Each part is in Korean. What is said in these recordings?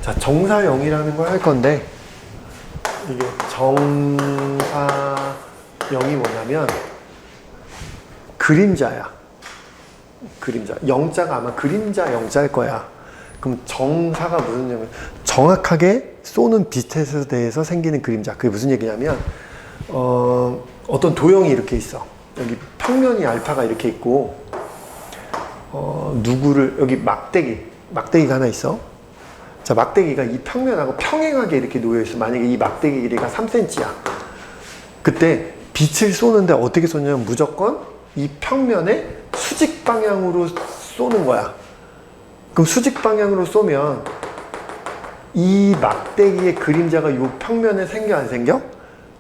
자, 정사형이라는 걸 할 건데, 이게 정사형이 뭐냐면 그림자야. 그림자. 영자가 아마 그림자 영자일 거야. 그럼 정사가 무슨 얘기냐면 정확하게 쏘는 빛에 대해서 생기는 그림자. 그게 무슨 얘기냐면 어떤 도형이 이렇게 있어. 여기 평면이 알파가 이렇게 있고 누구를 여기 막대기가 하나 있어. 자, 막대기가 이 평면하고 평행하게 이렇게 놓여 있어. 만약에 이 막대기 길이가 3cm야. 그때 빛을 쏘는데 어떻게 쏘냐면 무조건 이 평면에 수직 방향으로 쏘는 거야. 그럼 수직 방향으로 쏘면 이 막대기의 그림자가 이 평면에 생겨 안 생겨?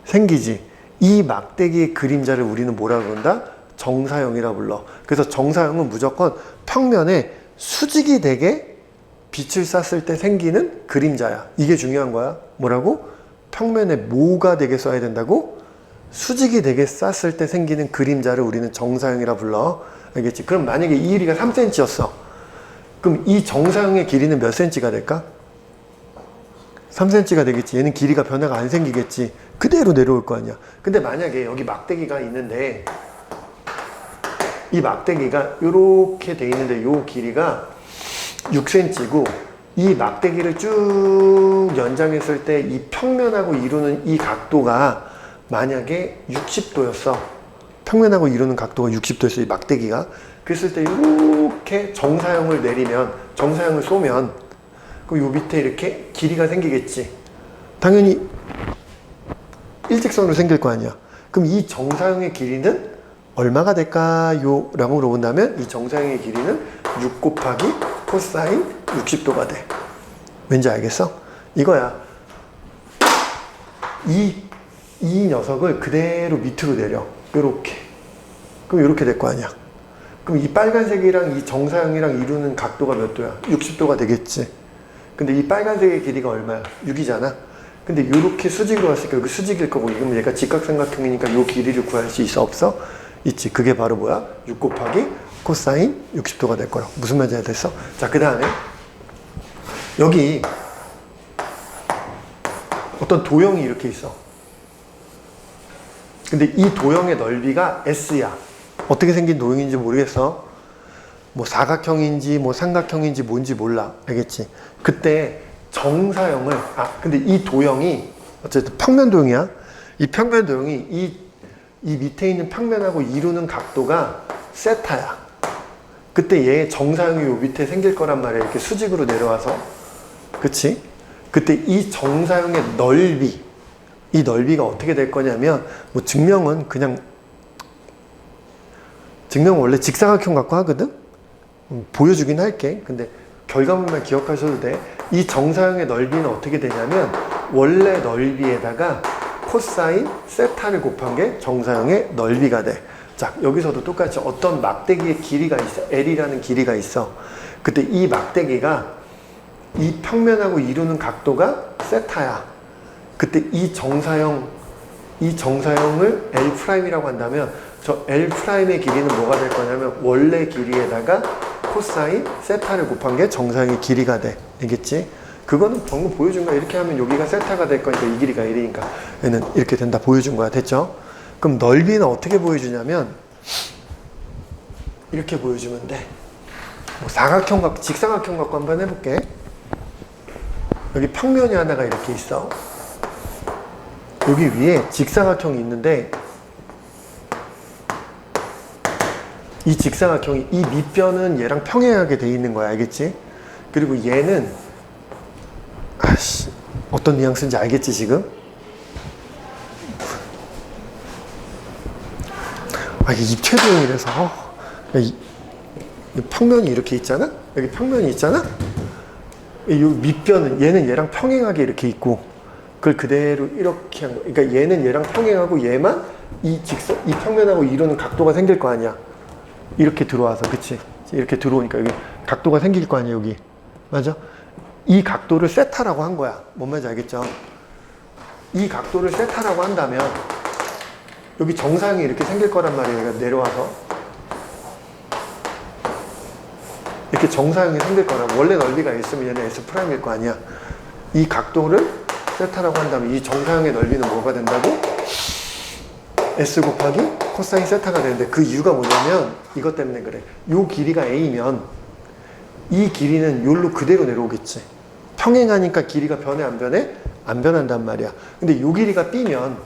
생기지. 이 막대기의 그림자를 우리는 뭐라 그런다? 정사형이라 불러. 그래서 정사형은 무조건 평면에 수직이 되게 빛을 쐈을 때 생기는 그림자야. 이게 중요한 거야. 뭐라고? 평면에 뭐가 되게 쏴야 된다고? 수직이 되게 쐈을 때 생기는 그림자를 우리는 정사형이라 불러. 알겠지? 그럼 만약에 이 길이가 3cm였어. 그럼 이 정사형의 길이는 몇 cm가 될까? 3cm가 되겠지. 얘는 길이가 변화가 안 생기겠지. 그대로 내려올 거 아니야. 근데 만약에 여기 막대기가 있는데 이 막대기가 이렇게 돼 있는데 이 길이가 6cm고 이 막대기를 쭉 연장했을 때 이 평면하고 이루는 이 각도가 만약에 60도였어. 평면하고 이루는 각도가 60도였어. 이 막대기가. 그랬을 때 이렇게 정사형을 내리면, 정사형을 쏘면 그럼 요 밑에 이렇게 길이가 생기겠지. 당연히 일직선으로 생길 거 아니야. 그럼 이 정사형의 길이는 얼마가 될까요? 라고 물어본다면 이 정사형의 길이는 6 곱하기 코사인 60도가 돼. 왠지 알겠어? 이거야. 이 녀석을 그대로 밑으로 내려. 요렇게. 그럼 요렇게 될 거 아니야. 그럼 이 빨간색이랑 이 정사형이랑 이루는 각도가 몇 도야? 60도가 되겠지. 근데 이 빨간색의 길이가 얼마야? 6이잖아. 근데 요렇게 수직으로 왔으니까 여기 수직일 거고, 그럼 얘가 직각삼각형이니까 요 길이를 구할 수 있어? 없어? 있지. 그게 바로 뭐야? 6 곱하기 코사인 60도가 될 거야. 무슨 말인지 알겠어? 자, 그 다음에 여기 어떤 도형이 이렇게 있어. 근데 이 도형의 넓이가 S야. 어떻게 생긴 도형인지 모르겠어. 뭐 사각형인지 뭐 삼각형인지 뭔지 몰라. 알겠지? 그때 정사형을, 근데 이 도형이 어쨌든 평면 도형이야. 이 평면 도형이 이 밑에 있는 평면하고 이루는 각도가 세타야. 그때 얘 정사형이 요 밑에 생길 거란 말이야. 이렇게 수직으로 내려와서. 그치? 그때 이 정사형의 넓이, 이 넓이가 어떻게 될 거냐면, 뭐 증명은 원래 직사각형 갖고 하거든? 보여주긴 할게. 근데 결과물만 기억하셔도 돼. 이 정사형의 넓이는 어떻게 되냐면, 원래 넓이에다가 코사인 세타를 곱한 게 정사형의 넓이가 돼. 자, 여기서도 똑같이 어떤 막대기의 길이가 있어. L이라는 길이가 있어. 그때 이 막대기가 이 평면하고 이루는 각도가 세타야. 그때 이 정사형을 L'이라고 한다면 저 L'의 길이는 뭐가 될 거냐면 원래 길이에다가 코사인 세타를 곱한 게 정사형의 길이가 돼. 알겠지? 그거는 방금 보여준 거야. 이렇게 하면 여기가 세타가 될 거니까 이 길이가 1이니까 얘는 이렇게 된다. 보여준 거야. 됐죠? 그럼 넓이는 어떻게 보여주냐면 이렇게 보여주면 돼. 뭐 사각형 갖고 직사각형 갖고 한번 해볼게. 여기 평면이 하나가 이렇게 있어. 여기 위에 직사각형이 있는데 이 직사각형이 이 밑변은 얘랑 평행하게 돼 있는 거야. 알겠지? 그리고 얘는 어떤 뉘앙스인지 알겠지 지금? 이게 입체도형이라서 이 평면이 이렇게 있잖아? 여기 평면이 있잖아? 이 밑변은 얘는 얘랑 평행하게 이렇게 있고 그걸 그대로 이렇게 한 거야. 그러니까 얘는 얘랑 평행하고 얘만 이 평면하고 이루는 각도가 생길 거 아니야. 이렇게 들어와서, 그치? 이렇게 들어오니까 여기 각도가 생길 거 아니야, 여기. 맞아? 이 각도를 세타라고 한 거야. 뭔 말인지 알겠죠? 이 각도를 세타라고 한다면 여기 정사형이 이렇게 생길 거란 말이에요. 그러니까 내려와서 이렇게 정사형이 생길 거라고. 원래 넓이가 S면 얘는 S'일 거 아니야. 이 각도를 세타라고 한다면 이 정사형의 넓이는 뭐가 된다고? S 곱하기 코사인 세타가 되는데 그 이유가 뭐냐면 이것 때문에 그래. 요 길이가 A면 이 길이는 요로 그대로 내려오겠지. 평행하니까 길이가 변해 안 변해? 안 변한단 말이야. 근데 요 길이가 B면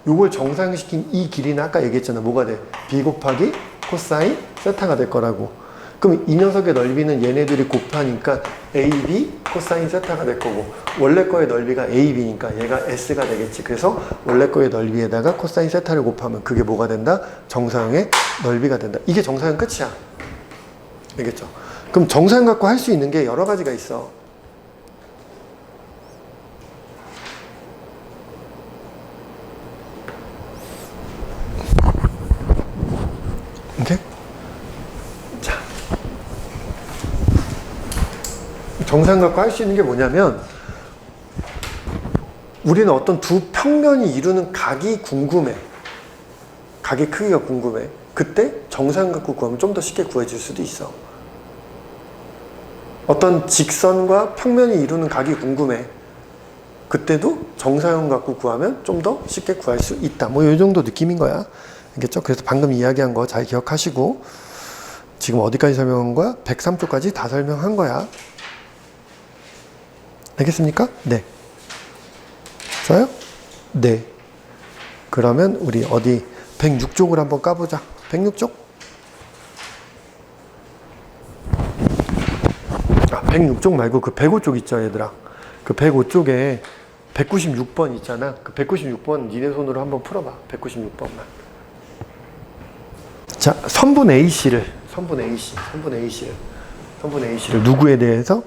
요걸 정상시킨 이 길이는 아까 얘기했잖아. 뭐가 돼? B 곱하기 코사인 세타가 될 거라고. 그럼 이 녀석의 넓이는 얘네들이 곱하니까 AB 코사인 세타가 될 거고 원래 거의 넓이가 AB니까 얘가 S가 되겠지. 그래서 원래 거의 넓이에다가 코사인 세타를 곱하면 그게 뭐가 된다? 정사형의 넓이가 된다. 이게 정사형 끝이야. 알겠죠? 그럼 정사형 갖고 할 수 있는 게 여러 가지가 있어. 오케이? 자. 정사형 갖고 할 수 있는 게 뭐냐면 우리는 어떤 두 평면이 이루는 각이 궁금해. 각의 크기가 궁금해. 그때 정사형 갖고 구하면 좀 더 쉽게 구해질 수도 있어. 어떤 직선과 평면이 이루는 각이 궁금해. 그때도 정사형 갖고 구하면 좀 더 쉽게 구할 수 있다. 뭐 이 정도 느낌인 거야. 알겠죠? 그래서 방금 이야기한 거 잘 기억하시고 지금 어디까지 설명한 거야? 103쪽까지 다 설명한 거야. 알겠습니까? 네. 좋아요? 네. 그러면 우리 어디 106쪽을 한번 까보자. 106쪽? 106쪽 말고 그 105쪽 있죠, 얘들아. 그 105쪽에 196번 있잖아. 그 196번 니네 손으로 한번 풀어봐. 196번만. 자, 선분 A씨를 누구에 대해서?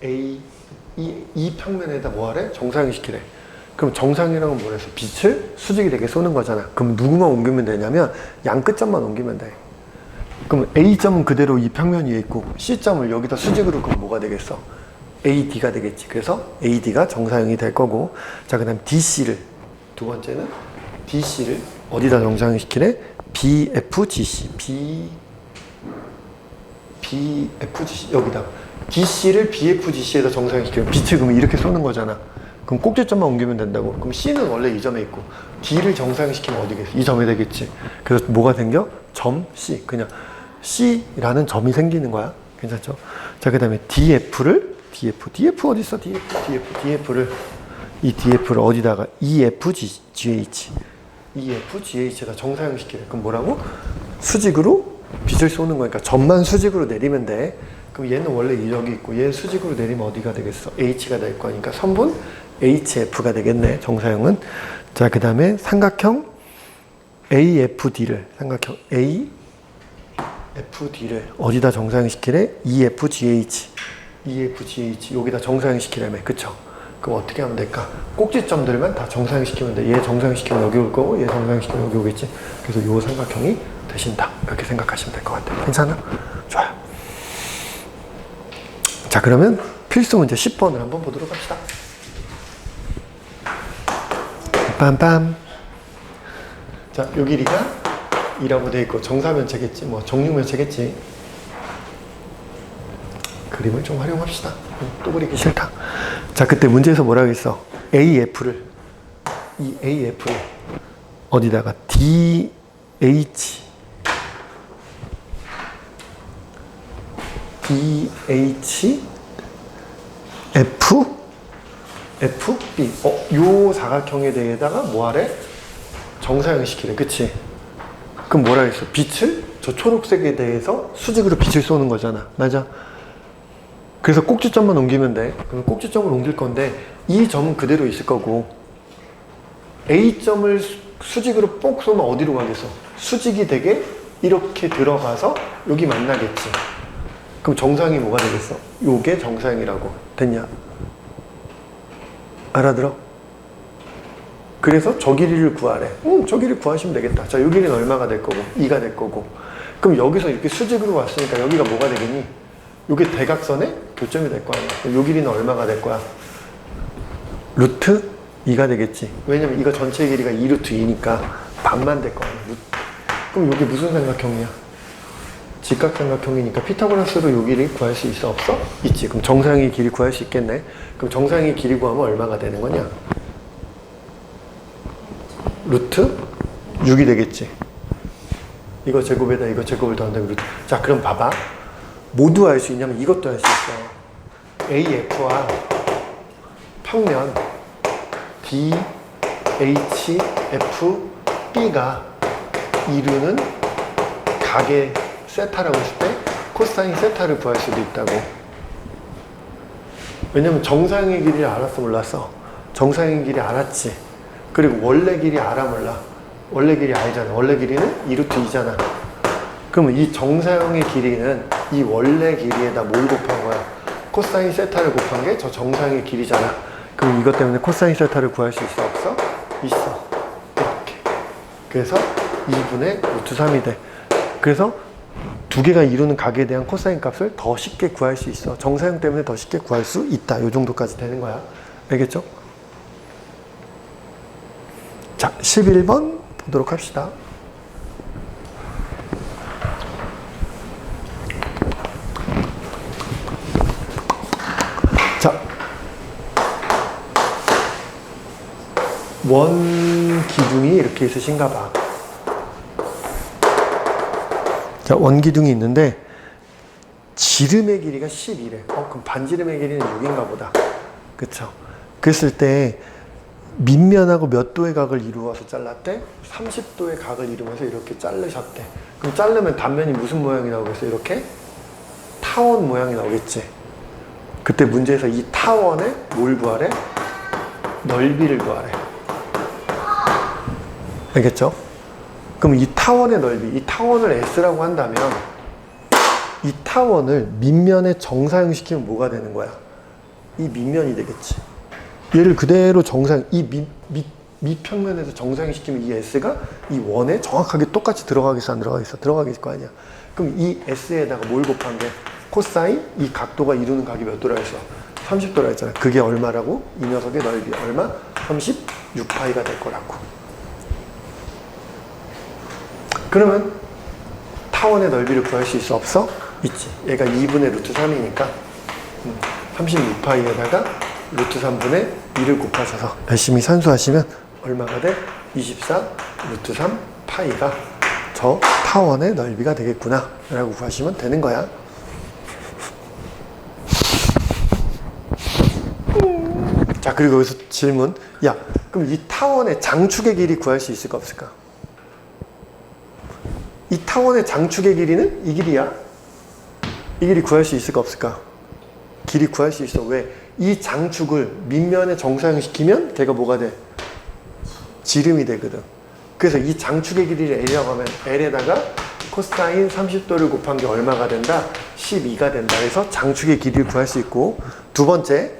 이 평면에다 뭐하래? 정사형시키래. 그럼 정상이랑은 뭐래서? 빛을 수직이 되게 쏘는 거잖아. 그럼 누구만 옮기면 되냐면 양 끝점만 옮기면 돼. 그럼 A점은 그대로 이 평면 위에 있고 C점을 여기다 수직으로 그럼 뭐가 되겠어? AD가 되겠지. 그래서 AD가 정사형이 될 거고, 자, 그 다음 DC를, 두 번째는 DC를 어디다 정사형시키래? BFGC, BFGC, 여기다. DC를 BFGC에다 정사형시키면 빛을 그러면 이렇게 쏘는 거잖아. 그럼 꼭지점만 옮기면 된다고. 그럼 C는 원래 이 점에 있고 D를 정사형시키면 어디겠어? 이 점에 되겠지. 그래서 뭐가 생겨? 점 C. 그냥 C라는 점이 생기는 거야. 괜찮죠? 자, 그 다음에 DF 어디 있어? DF를 이 DF를 어디다가 EFGH에다 정사형시키래. 그럼 뭐라고? 수직으로 빛을 쏘는 거니까 점만 수직으로 내리면 돼. 그럼 얘는 원래 여기 있고 얘 수직으로 내리면 어디가 되겠어? H가 될 거니까 선분 HF가 되겠네, 정사형은. 자, 그 다음에 삼각형 AFD를 어디다 정사형시키래? EFGH 여기다 정사형시키라며. 그쵸? 그럼 어떻게 하면 될까? 꼭지점들만 다 정사형시키면 돼. 얘 정사형시키면 여기 올 거고 얘 정사형시키면 여기 오겠지. 그래서 요 삼각형이 되신다. 이렇게 생각하시면 될 것 같아요. 괜찮아? 좋아요. 자, 그러면 필수 문제 10번을 한번 보도록 합시다. 빰빰. 자, 요 길이가 2라고 돼 있고 정사면체겠지, 뭐 정육면체겠지. 그림을 좀 활용합시다. 또 그리기 싫다. 자, 그때 문제에서 뭐라고 했어? AF를 어디다가 DH FB. 요 사각형에 대해다가 뭐하래? 정사형시키래. 그치? 그럼 뭐라 했어? 빛을 저 초록색에 대해서 수직으로 빛을 쏘는 거잖아. 맞아? 그래서 꼭지점만 옮기면 돼. 그럼 꼭지점을 옮길 건데 이 점은 그대로 있을 거고 A점을 수직으로 뽁 쏘면 어디로 가겠어? 수직이 되게 이렇게 들어가서 여기 만나겠지. 그럼 정사형이 뭐가 되겠어? 요게 정사형이라고. 됐냐? 알아들어? 그래서 저 길이를 구하래. 저 길이 구하시면 되겠다. 자, 요 길이는 얼마가 될 거고 2가 될 거고. 그럼 여기서 이렇게 수직으로 왔으니까 여기가 뭐가 되겠니? 요게 대각선의 교점이 될 거 아니야. 요 길이는 얼마가 될 거야? 루트 2가 되겠지. 왜냐면 이거 전체 길이가 2루트 2니까 반만 될 거 아니야. 그럼 요게 무슨 삼각형이야? 직각삼각형이니까 피타고라스로 요 길이 구할 수 있어? 없어? 있지. 그럼 정사형의 길이 구할 수 있겠네. 그럼 정사형의 길이 구하면 얼마가 되는 거냐? 루트 6이 되겠지. 이거 제곱에다 이거 제곱을 더한다면 루트. 자, 그럼 봐봐. 모두 할 수 있냐면 이것도 할 수 있어. AF와 평면 DHFB가 이루는 각의 세타라고 했을 때 코사인 세타를 구할 수도 있다고. 왜냐면 정사형의 길이를 알았어 몰랐어? 정사형의 길이 알았지. 그리고 원래 길이 알아 몰라? 원래 길이 알잖아. 원래 길이는 2루트 2잖아. 그러면 이 정사형의 길이는 이 원래 길이에다 뭘 곱한 거야? 코사인 세타를 곱한 게 저 정사형의 길이잖아. 그럼 이것 때문에 코사인 세타를 구할 수 있어? 없어? 있어. 이렇게. 그래서 2분의 루트 3이 돼. 그래서 두 개가 이루는 각에 대한 코사인 값을 더 쉽게 구할 수 있어. 정사형 때문에 더 쉽게 구할 수 있다. 이 정도까지 되는 거야. 알겠죠? 자, 11번 보도록 합시다. 자, 원 기둥이 이렇게 있으신가 봐. 자, 원기둥이 있는데 지름의 길이가 12래. 그럼 반지름의 길이는 6인가 보다. 그쵸? 그랬을 때 밑면하고 몇 도의 각을 이루어서 잘랐대? 30도의 각을 이루면서 이렇게 자르셨대. 그럼 자르면 단면이 무슨 모양이 나오겠어? 이렇게 타원 모양이 나오겠지. 그때 문제에서 이 타원의 뭘 구하래? 넓이를 구하래. 알겠죠? 그럼 이 타원의 넓이, 이 타원을 S라고 한다면 이 타원을 밑면에 정사형시키면 뭐가 되는 거야? 이 밑면이 되겠지. 얘를 그대로 정사형, 이 밑평면에서 정사형시키면 이 S가 이 원에 정확하게 똑같이 들어가겠어? 안 들어가겠어? 들어가겠을 거 아니야. 그럼 이 S에다가 뭘 곱한 게? 코사인, 이 각도가 이루는 각이 몇 도라 했어? 30도라 했잖아. 그게 얼마라고? 이 녀석의 넓이 얼마? 36파이가 될 거라고. 그러면 타원의 넓이를 구할 수 있어? 없어? 있지. 얘가 2분의 루트 3이니까 36파이에다가 루트 3분의 2를 곱하셔서 열심히 산수하시면 얼마가 돼? 24 루트 3 파이가 저 타원의 넓이가 되겠구나 라고 구하시면 되는 거야. 자, 그리고 여기서 질문. 야, 그럼 이 타원의 장축의 길이 구할 수 있을까 없을까? 이 타원의 장축의 길이는 이 길이야. 이 길이 구할 수 있을까 없을까? 길이 구할 수 있어. 왜? 이 장축을 밑면에 정사형시키면 걔가 뭐가 돼? 지름이 되거든. 그래서 이 장축의 길이를 L이라고 하면 L에다가 코사인 30도를 곱한 게 얼마가 된다? 12가 된다. 그래서 장축의 길이를 구할 수 있고, 두 번째,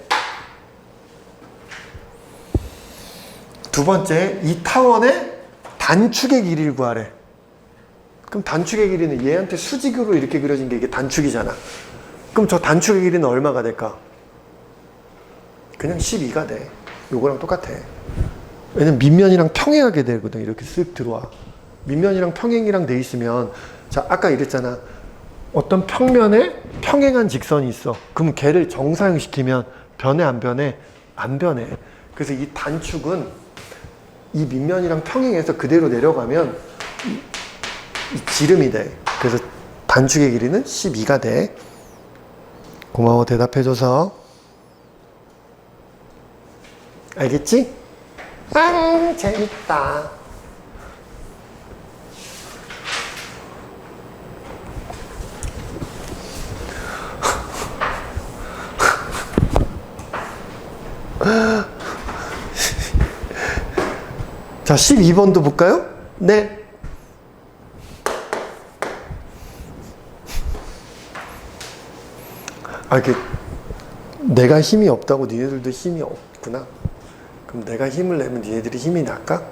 이 타원의 단축의 길이를 구하래. 그럼 단축의 길이는 얘한테 수직으로 이렇게 그려진 게 이게 단축이잖아. 그럼 저 단축의 길이는 얼마가 될까? 그냥 12가 돼. 요거랑 똑같아. 왜냐면 밑면이랑 평행하게 되거든. 이렇게 쓱 들어와. 밑면이랑 평행이랑 돼 있으면, 자, 아까 이랬잖아. 어떤 평면에 평행한 직선이 있어. 그럼 걔를 정사형시키면 변해, 안 변해? 안 변해. 그래서 이 단축은 이 밑면이랑 평행해서 그대로 내려가면 이 지름이 돼. 그래서 단축의 길이는 12가 돼. 고마워, 대답해줘서. 알겠지? 아, 재밌다. 자, 12번도 볼까요? 네. 아, 내가 힘이 없다고 니네들도 힘이 없구나. 그럼 내가 힘을 내면 니네들이 힘이 날까?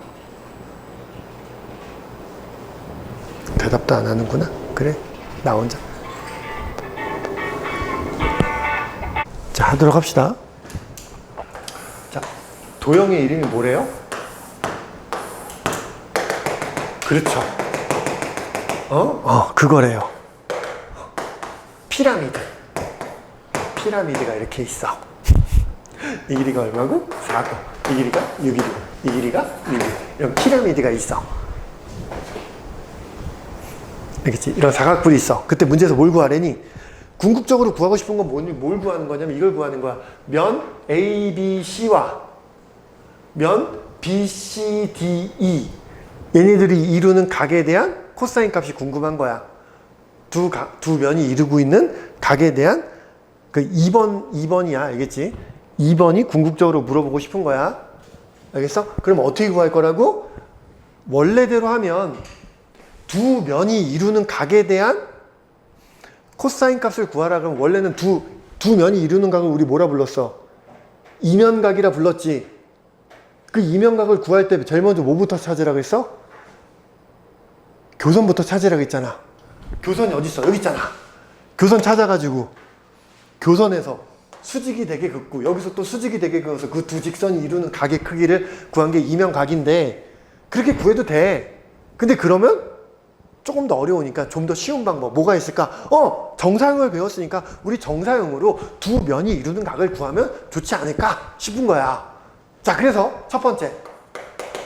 대답도 안 하는구나. 그래, 나 혼자. 자, 하도록 합시다. 자, 도형의 이름이 뭐래요? 그렇죠. 그거래요. 피라미드가 이렇게 있어. 이 길이가 얼마고? 4고, 이 길이가 6이고, 이 길이가 6이고, 이런 피라미드가 있어. 알겠지? 이런 사각뿔이 있어. 그때 문제에서 뭘 구하래니? 궁극적으로 구하고 싶은 건 뭘 구하는 거냐면 이걸 구하는 거야. 면 ABC와 면 BCDE, 얘네들이 이루는 각에 대한 코사인 값이 궁금한 거야. 두 면이 이루고 있는 각에 대한 그 2번이야. 알겠지? 2번이 궁극적으로 물어보고 싶은 거야. 알겠어? 그럼 어떻게 구할 거라고? 원래대로 하면 두 면이 이루는 각에 대한 코사인 값을 구하라 그러면 원래는 두 면이 이루는 각을 우리 뭐라 불렀어? 이면각이라 불렀지. 그 이면각을 구할 때 제일 먼저 뭐부터 찾으라고 했어? 교선부터 찾으라고 했잖아. 교선이 어디 있어? 여기 있잖아. 교선 찾아가지고 교선에서 수직이 되게 긋고 여기서 또 수직이 되게 그어서 그 두 직선이 이루는 각의 크기를 구한 게 이면각인데 그렇게 구해도 돼. 근데 그러면 조금 더 어려우니까 좀 더 쉬운 방법 뭐가 있을까? 정사형을 배웠으니까 우리 정사형으로 두 면이 이루는 각을 구하면 좋지 않을까 싶은 거야. 자, 그래서 첫 번째,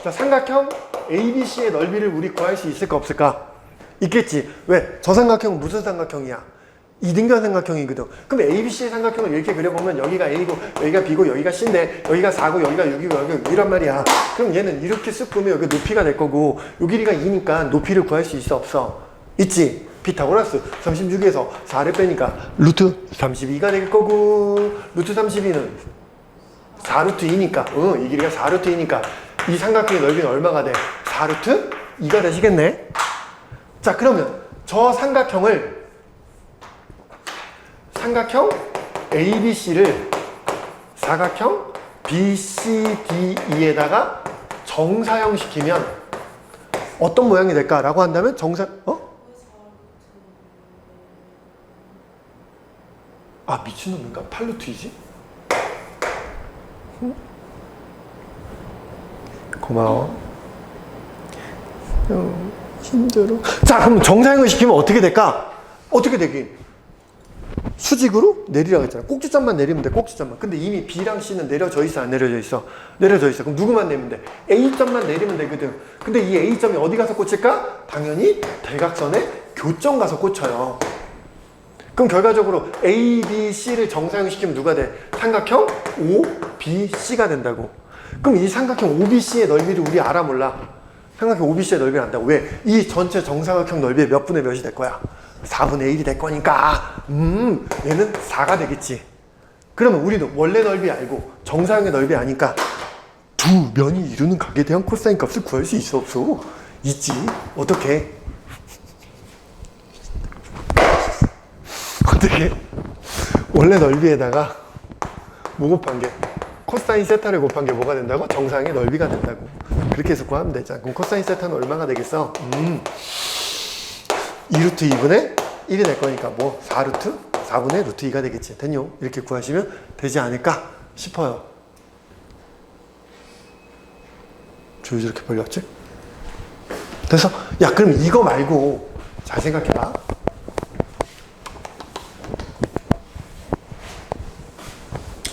자, 삼각형 ABC의 넓이를 우리 구할 수 있을까 없을까? 있겠지. 왜? 저 삼각형은 무슨 삼각형이야? 이등변 삼각형이거든. 그럼 ABC의 삼각형을 이렇게 그려보면 여기가 A고 여기가 B고 여기가 C인데 여기가 4고 여기가 6이고 여기가 6이란 말이야. 그럼 얘는 이렇게 쓱 보면 여기 높이가 될 거고 요 길이가 2니까 높이를 구할 수 있어 없어? 있지. 피타고라스 36에서 4를 빼니까 루트 32가 될 거고 루트 32는 4루트 2니까 이 길이가 4루트 2니까 이 삼각형의 넓이는 얼마가 돼? 4루트 2가 되시겠네? 자, 그러면 저 삼각형 ABC를 사각형 BCDE에다가 정사형 시키면 어떤 모양이 될까라고 한다면 미친놈인가? 8루트이지? 고마워. 힘들어. 자, 그럼 정사형을 시키면 어떻게 될까? 어떻게 되긴? 수직으로 내리라고 했잖아. 꼭지점만 내리면 돼, 꼭지점만. 근데 이미 B랑 C는 내려져 있어, 안 내려져 있어? 내려져 있어. 그럼 누구만 내리면 돼? A점만 내리면 되거든. 근데 이 A점이 어디 가서 꽂힐까? 당연히 대각선의 교점 가서 꽂혀요. 그럼 결과적으로 A, B, C를 정사형 시키면 누가 돼? 삼각형 OBC가 된다고. 그럼 이 삼각형 OBC의 넓이를 우리 알아 몰라? 삼각형 OBC의 넓이를 안다고. 왜? 이 전체 정사각형 넓이의 몇 분의 몇이 될 거야? 4분의 1이 될 거니까 얘는 4가 되겠지. 그러면 우리도 원래 넓이 알고 정사형의 넓이 아니까 두 면이 이루는 각에 대한 코사인 값을 구할 수 있어 없어? 있지. 어떻게? 어떻게? 원래 넓이에다가 뭐 곱한 게? 코사인 세타를 곱한 게 뭐가 된다고? 정사형의 넓이가 된다고. 그렇게 해서 구하면 되잖아. 그럼 코사인 세타는 얼마가 되겠어? 2루트 2분의 1이 될 거니까 4루트 4분의 루트 2가 되겠지. 됐요? 이렇게 구하시면 되지 않을까 싶어요. 줄이 이렇게 벌렸지? 그래서 그럼 이거 말고 잘 생각해봐.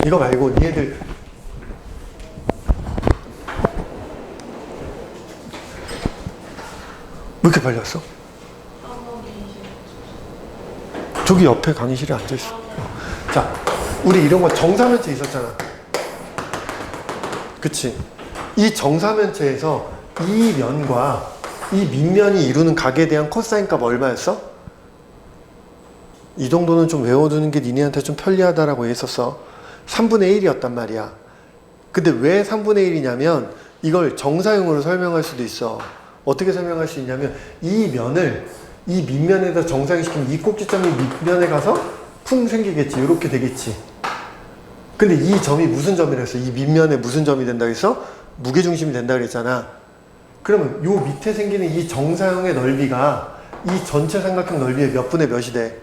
이거 말고 니네들 왜 이렇게 벌렸어? 저기 옆에 강의실에 앉아있어. 자, 우리 이런 거 정사면체 있었잖아. 그치? 이 정사면체에서 이 면과 이 밑면이 이루는 각에 대한 코사인 값 얼마였어? 이 정도는 좀 외워두는 게 니네한테 좀 편리하다라고 했었어. 3분의 1이었단 말이야. 근데 왜 3분의 1이냐면 이걸 정사형으로 설명할 수도 있어. 어떻게 설명할 수 있냐면 이 면을 이 밑면에다 정사형시키면 이 꼭지점이 밑면에 가서 쿵 생기겠지. 이렇게 되겠지. 근데 이 점이 무슨 점이라 했어? 이 밑면에 무슨 점이 된다고 했어? 무게중심이 된다고 그랬잖아. 그러면 요 밑에 생기는 이 정사형의 넓이가 이 전체 삼각형 넓이의 몇 분의 몇이 돼?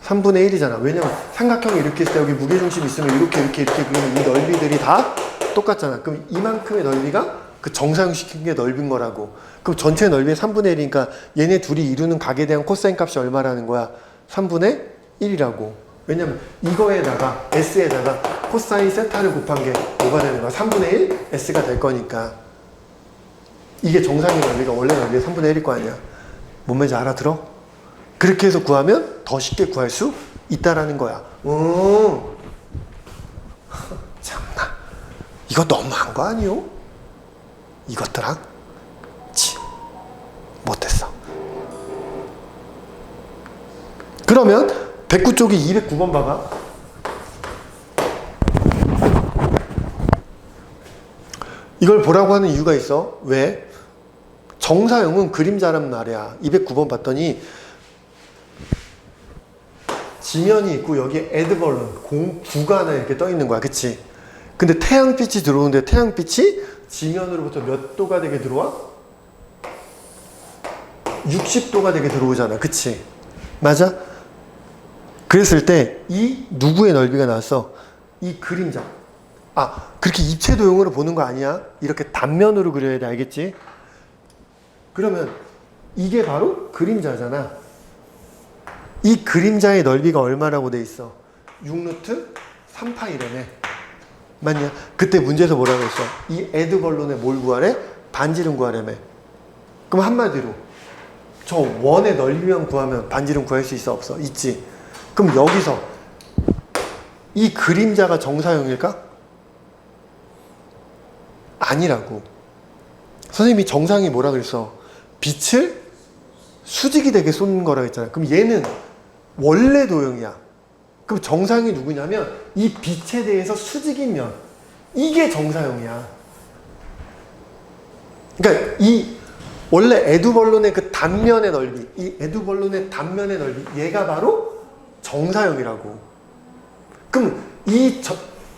3분의 1이잖아. 왜냐면 삼각형이 이렇게 있을 때 여기 무게중심이 있으면 이렇게 그러면 이 넓이들이 다 똑같잖아. 그럼 이만큼의 넓이가 그 정사형 시킨 게 넓은 거라고. 그럼 전체 넓이의 3분의 1이니까 얘네 둘이 이루는 각에 대한 코사인 값이 얼마라는 거야? 3분의 1이라고. 왜냐면 이거에다가 S에다가 코사인 세타를 곱한 게 뭐가 되는 거야? 3분의 1 S가 될 거니까. 이게 정상의 넓이가 원래 넓이의 3분의 1일 거 아니야. 뭔 말인지 알아들어? 그렇게 해서 구하면 더 쉽게 구할 수 있다라는 거야. 참나. 이거 너무한 거 아니요? 이것들아? 못했어. 그러면 109쪽이 209번 봐봐. 이걸 보라고 하는 이유가 있어. 왜? 정사형은 그림자란 말이야. 209번 봤더니 지면이 있고 여기에 에드벌룬 구가 하나 이렇게 떠 있는 거야. 그치? 근데 태양빛이 들어오는데 태양빛이 지면으로부터 몇 도가 되게 들어와? 60도가 되게 들어오잖아. 그치? 맞아? 그랬을 때 이 누구의 넓이가 나왔어? 이 그림자. 그렇게 입체 도형으로 보는 거 아니야? 이렇게 단면으로 그려야 돼. 알겠지? 그러면 이게 바로 그림자잖아. 이 그림자의 넓이가 얼마라고 돼 있어? 6루트 3파이라며. 맞냐? 그때 문제에서 뭐라고 했어? 이 에드벌룬의 뭘 구하래? 반지름 구하래며. 그럼 한마디로 저 원의 넓이만 구하면 반지름 구할 수 있어? 없어? 있지. 그럼 여기서 이 그림자가 정사형일까? 아니라고. 선생님이 정상이 뭐라 그랬어? 빛을 수직이 되게 쏘는 거라고 했잖아. 그럼 얘는 원래 도형이야. 그럼 정상이 누구냐면 이 빛에 대해서 수직인 면, 이게 정사형이야. 그러니까 이 원래 에드벌룬의 그 단면의 넓이, 이 에드벌룬의 단면의 넓이, 얘가 바로 정사형이라고. 그럼 이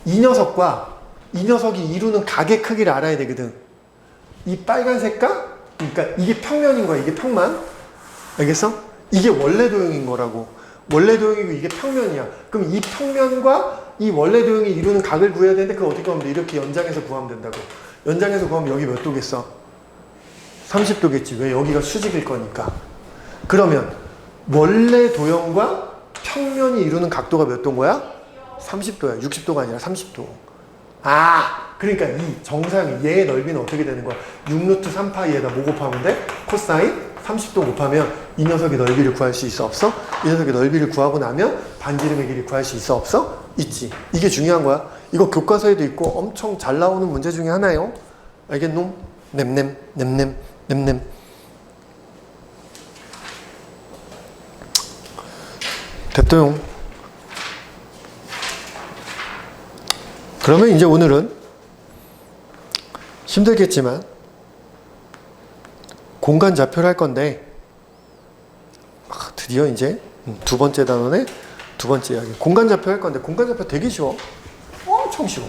녀석과 이 녀석이 이루는 각의 크기를 알아야 되거든. 이 빨간색과, 그러니까 이게 평면인 거야. 이게 평만. 알겠어? 이게 원래 도형인 거라고. 원래 도형이고 이게 평면이야. 그럼 이 평면과 이 원래 도형이 이루는 각을 구해야 되는데 그걸 어떻게 하면 돼? 이렇게 연장해서 구하면 된다고. 연장해서 구하면 여기 몇 도겠어? 30도겠지. 왜? 여기가 수직일 거니까. 그러면 원래 도형과 평면이 이루는 각도가 몇 도인 거야? 30도야. 60도가 아니라 30도. 그러니까 이 정상이 얘의 넓이는 어떻게 되는 거야? 6루트 3파이에다 뭐 곱하면 돼? 코사인 30도 곱하면 이 녀석의 넓이를 구할 수 있어? 없어? 이 녀석의 넓이를 구하고 나면 반지름의 길이 구할 수 있어? 없어? 있지. 이게 중요한 거야. 이거 교과서에도 있고 엄청 잘 나오는 문제 중에 하나예요. 알겠노? 냄냄 냄냄 냄냄. 됐도용. 그러면 이제 오늘은 힘들겠지만 공간 좌표를 할 건데, 드디어 이제 두 번째 단원의 두 번째 이야기. 공간 좌표 할 건데, 공간 좌표 되게 쉬워. 엄청 쉬워.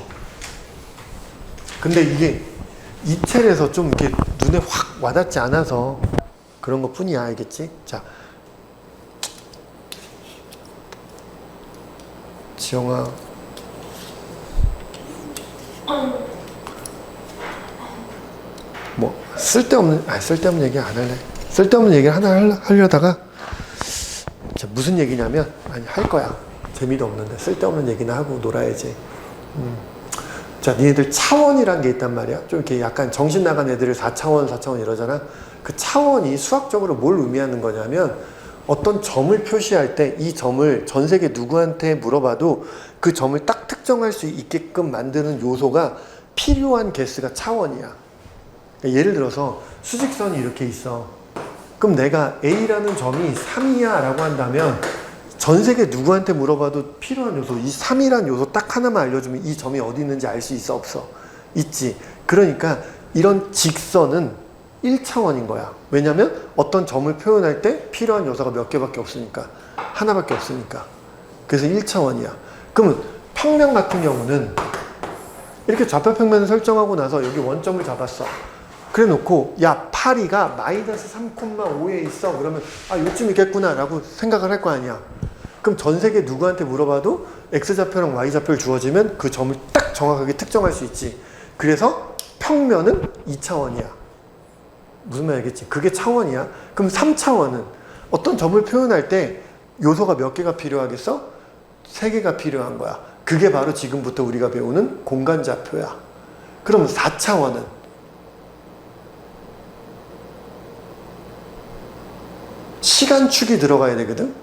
근데 이게 이첼에서 좀 이렇게 눈에 확 와닿지 않아서 그런 것 뿐이야. 알겠지? 자, 지영아. 뭐 쓸데없는 얘기 안 할래. 쓸데없는 얘기를 하나 하려다가 무슨 얘기냐면, 할 거야. 재미도 없는데 쓸데없는 얘기나 하고 놀아야지. 자, 니네들 차원이란 게 있단 말이야. 좀 이렇게 약간 정신 나간 애들을 4차원 이러잖아. 그 차원이 수학적으로 뭘 의미하는 거냐면, 어떤 점을 표시할 때 이 점을 전 세계 누구한테 물어봐도 그 점을 딱 특정할 수 있게끔 만드는 요소가 필요한 개수가 차원이야. 그러니까 예를 들어서 수직선이 이렇게 있어. 그럼 내가 A라는 점이 3이야 라고 한다면 전 세계 누구한테 물어봐도 필요한 요소, 이 3이라는 요소 딱 하나만 알려주면 이 점이 어디 있는지 알 수 있어? 없어? 있지. 그러니까 이런 직선은 1차원인 거야. 왜냐면 어떤 점을 표현할 때 필요한 요소가 몇 개밖에 없으니까. 하나밖에 없으니까. 그래서 1차원이야. 그러면 평면 같은 경우는 이렇게 좌표평면을 설정하고 나서 여기 원점을 잡았어. 그래 놓고 야, 파리가 마이너스 3,5에 있어. 그러면 요쯤 있겠구나 라고 생각을 할 거 아니야. 그럼 전 세계 누구한테 물어봐도 X좌표랑 Y좌표를 주어지면 그 점을 딱 정확하게 특정할 수 있지. 그래서 평면은 2차원이야. 무슨 말 알겠지? 그게 차원이야. 그럼 3차원은 어떤 점을 표현할 때 요소가 몇 개가 필요하겠어? 3개가 필요한 거야. 그게 바로 지금부터 우리가 배우는 공간좌표야. 그럼 4차원은 시간축이 들어가야 되거든.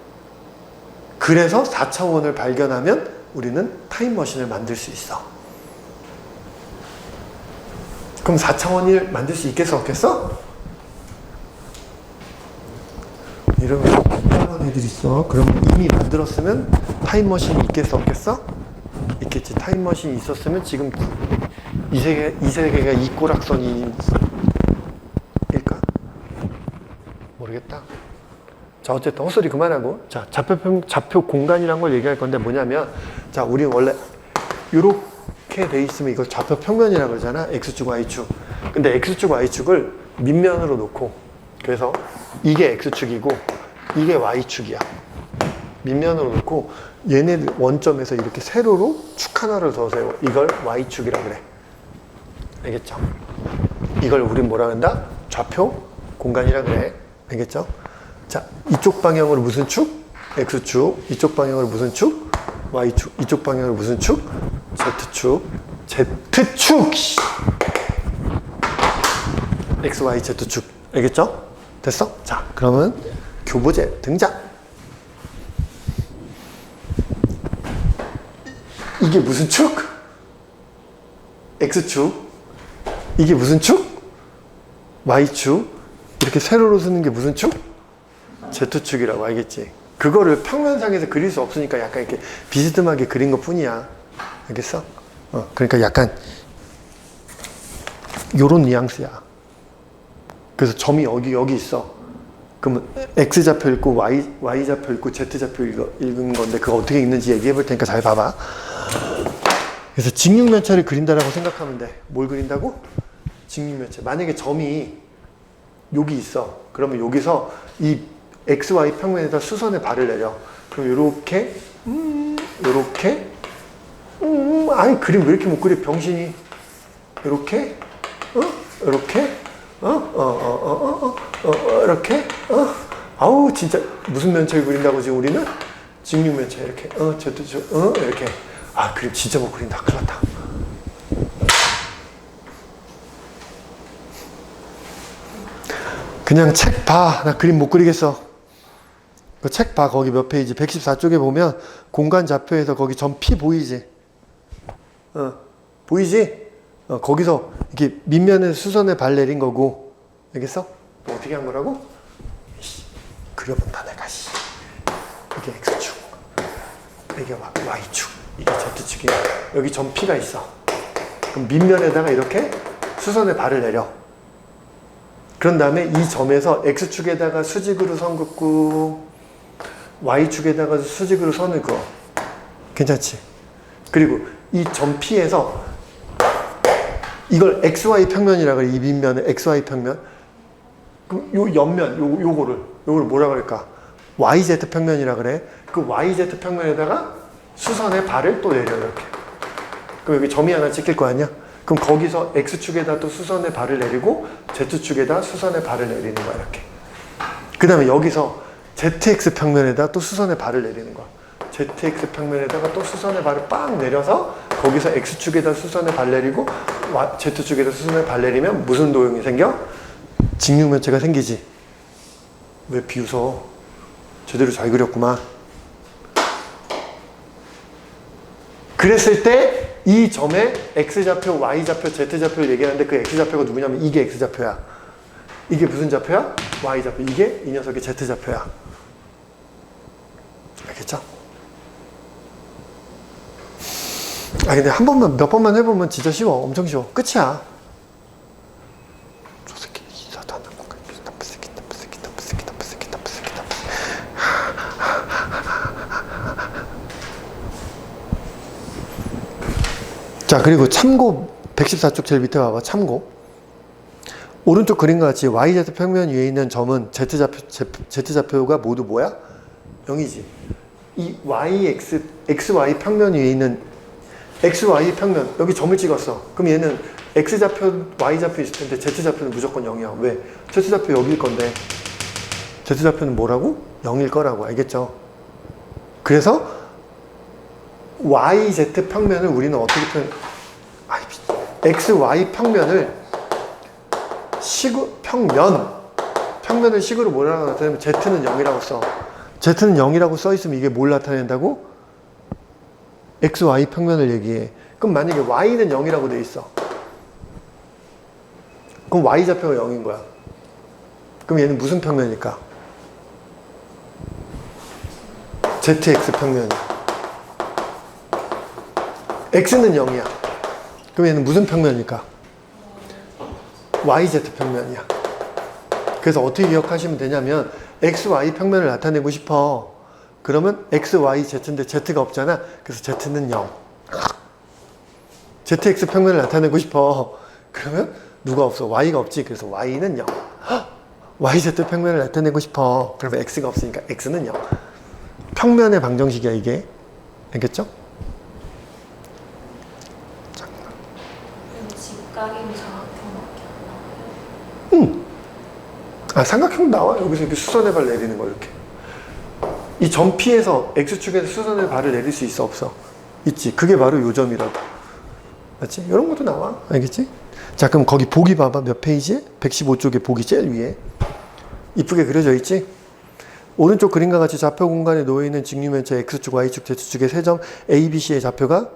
그래서 4차원을 발견하면 우리는 타임머신을 만들 수 있어. 그럼 4차원을 만들 수 있겠어 없겠어? 이러면 이런 애들 있어. 그럼 이미 만들었으면 타임머신이 있겠어 없겠어? 있겠지. 타임머신이 있었으면 지금 이 세계가 이 꼬락선이 일까? 모르겠다. 자, 어쨌든 헛소리 그만하고, 자, 좌표 공간이란 걸 얘기할 건데 뭐냐면, 자, 우리 원래 요렇게 돼 있으면 이걸 좌표 평면이라고 그러잖아. X축, Y축. 근데 X축, Y축을 밑면으로 놓고, 그래서 이게 X축이고 이게 Y축이야. 밑면으로 놓고 얘네들 원점에서 이렇게 세로로 축 하나를 더 세워. 이걸 Y축이라 그래. 알겠죠? 이걸 우린 뭐라 한다? 좌표 공간이라 그래. 알겠죠? 자, 이쪽 방향으로 무슨 축? X축. 이쪽 방향으로 무슨 축? Y축. 이쪽 방향으로 무슨 축? Z축. Z축! X, Y, Z축. 알겠죠? 됐어? 자, 그러면 교보제 등장! 이게 무슨 축? X축. 이게 무슨 축? Y축. 이렇게 세로로 쓰는 게 무슨 축? Z축이라고. 알겠지? 그거를 평면상에서 그릴 수 없으니까 약간 이렇게 비스듬하게 그린 것 뿐이야. 알겠어? 그러니까 약간 요런 뉘앙스야. 그래서 점이 여기 있어. 그러면 X좌표 읽고 Y좌표 읽고 Z좌표 읽은 건데 그거 어떻게 읽는지 얘기해 볼 테니까 잘 봐봐. 그래서 직육면체를 그린다라고 생각하면 돼. 뭘 그린다고? 직육면체. 만약에 점이 여기 있어. 그러면 여기서 이 XY 평면에다 수선의 발을 내려. 그럼 요렇게 요렇게 아니 그림 왜 이렇게 못 그려 병신이. 요렇게 요렇게 이렇게 아우 진짜 무슨 면체를 그린다고 지금 우리는? 직육면체 이렇게 Z축 이렇게. 아 그림 진짜 못 그린다. 큰일 났다. 그냥 책 봐. 나 그림 못 그리겠어. 그 책 봐. 거기 몇 페이지? 114쪽에 보면 공간 좌표에서 거기 점 P 보이지? 보이지? 거기서 이렇게 밑면에 수선에 발 내린 거고. 알겠어? 또 어떻게 한 거라고? 그려본다 내가. 이게 X축. 이게 Y축. 이게 Z축이야. 여기 점 P가 있어. 그럼 밑면에다가 이렇게 수선에 발을 내려. 그런 다음에 이 점에서 X축에다가 수직으로 선 긋고 Y축에다가 수직으로 선을 그어. 괜찮지? 그리고 이 점 P에서 이걸 XY 평면이라 그래. 이 밑면을 XY 평면. 그럼 요 옆면 요거를 뭐라 그럴까? YZ 평면이라 그래. 그 YZ 평면에다가 수선의 발을 또 내려 이렇게. 그럼 여기 점이 하나 찍힐 거 아니야? 그럼 거기서 X축에다 또 수선의 발을 내리고 Z축에다 수선의 발을 내리는 거야 이렇게. 그 다음에 여기서 ZX 평면에다 또 수선의 발을 내리는 거야. ZX 평면에다가 또 수선의 발을 빵 내려서 거기서 X축에다 수선의 발 내리고 Z축에다 수선의 발 내리면 무슨 도형이 생겨? 직육면체가 생기지. 왜 비웃어? 제대로 잘 그렸구만. 그랬을 때 이 점에 X좌표, Y좌표, Z좌표를 얘기하는데 그 X좌표가 누구냐면 이게 X좌표야. 이게 무슨 좌표야? Y좌표. 이게 이 녀석의 Z좌표야. 알겠죠? 아 근데 한 번만 몇 번만 해보면 진짜 쉬워. 엄청 쉬워. 끝이야. 저 새끼 이사도 안 하는 건가? 나쁜 새끼. 자, 그리고 참고 114쪽 제일 밑에 봐봐. 참고. 오른쪽 그림과 같이 YZ 평면 위에 있는 점은 Z좌표가 모두 뭐야? 0이지. 이 XY 평면 위에 있는 XY 평면, 여기 점을 찍었어. 그럼 얘는 X좌표, Y좌표 있을 텐데 Z좌표는 무조건 0이야. 왜? Z좌표 여기일 건데 Z좌표는 뭐라고? 0일 거라고. 알겠죠? 그래서 YZ 평면을 우리는 어떻게 XY 평면을 평면을 식으로 뭐라고 나타내면 Z는 0이라고 써. Z는 0이라고 써 있으면 이게 뭘 나타낸다고? XY 평면을 얘기해. 그럼 만약에 Y는 0이라고 돼 있어. 그럼 Y좌표가 0인 거야. 그럼 얘는 무슨 평면일까? ZX 평면이야. X는 0이야. 그럼 얘는 무슨 평면일까? YZ 평면이야. 그래서 어떻게 기억하시면 되냐면 XY 평면을 나타내고 싶어. 그러면 XYZ인데 Z가 없잖아. 그래서 Z는 0. ZX 평면을 나타내고 싶어. 그러면 누가 없어? Y가 없지. 그래서 Y는 0. YZ 평면을 나타내고 싶어. 그러면 X가 없으니까 X는 0. 평면의 방정식이야 이게. 알겠죠? 직각이면 사각형밖에 안 나와요? 아, 삼각형 나와. 여기서 이렇게 수선의 발 내리는 거 이렇게. 이 점 P에서 X축에서 수선의 발을 내릴 수 있어 없어? 있지. 그게 바로 요 점이라고. 맞지? 이런 것도 나와. 알겠지? 자, 그럼 거기 보기 봐봐. 몇 페이지에? 115쪽에 보기 제일 위에. 이쁘게 그려져 있지? 오른쪽 그림과 같이 좌표 공간에 놓여있는 직류면체 X축, Y축, Z축의 세 점 A, B, C의 좌표가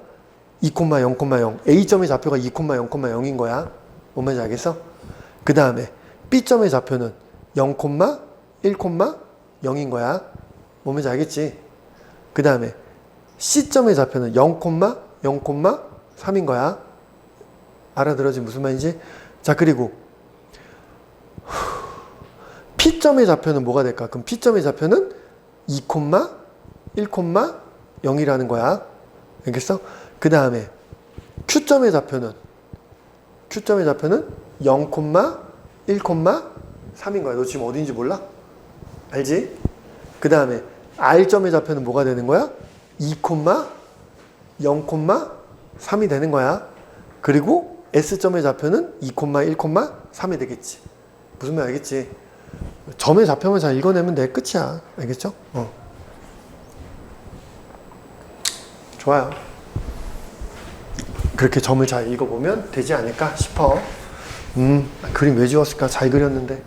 2,0,0,0. A점의 좌표가 2,0,0,0인 거야. 뭔 말인지 알겠어? 그 다음에 B점의 좌표는 0,1,0인 거야. 뭔 말인지 알겠지? 그 다음에 C점의 좌표는 0,0,3인 거야. 알아들어지 무슨 말인지? 자, 그리고 P점의 좌표는 뭐가 될까? 그럼 P점의 좌표는 2,1,0이라는 거야. 알겠어? 그 다음에 Q점의 좌표는 0,1,3인 거야. 너 지금 어딘지 몰라? 알지? 그 다음에 R점의 좌표는 뭐가 되는 거야? 2,0,3이 되는 거야. 그리고 S점의 좌표는 2,1,3이 되겠지. 무슨 말 알겠지? 점의 좌표만 잘 읽어내면 돼. 끝이야. 알겠죠? 좋아요. 그렇게 점을 잘 읽어보면 되지 않을까 싶어. 그림 왜 지웠을까? 잘 그렸는데.